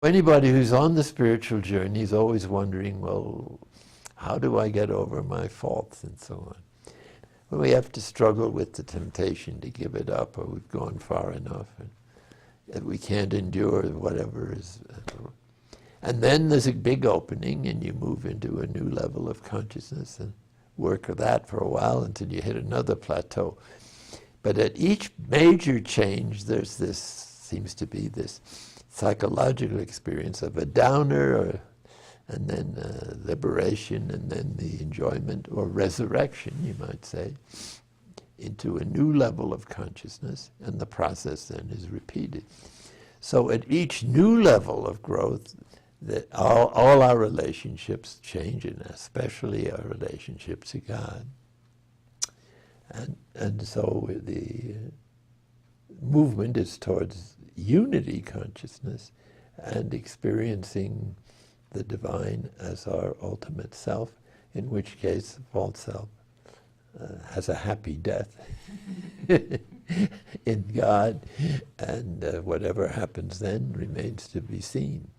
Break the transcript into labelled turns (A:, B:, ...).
A: Anybody who's on the spiritual journey is always wondering, well, how do I get over my faults and so on? Well, we have to struggle with the temptation to give it up, or we've gone far enough, and that we can't endure whatever is. And then there's a big opening, and you move into a new level of consciousness and work with that for a while until you hit another plateau. But at each major change, there's this, seems to be this psychological experience of a downer, and then liberation, and then the enjoyment, or resurrection, you might say, into a new level of consciousness, and the process then is repeated. So at each new level of growth, all our relationships change, and especially our relationship to God. And so the movement is towards unity consciousness and experiencing the divine as our ultimate self, in which case the false self has a happy death in God, and whatever happens then remains to be seen.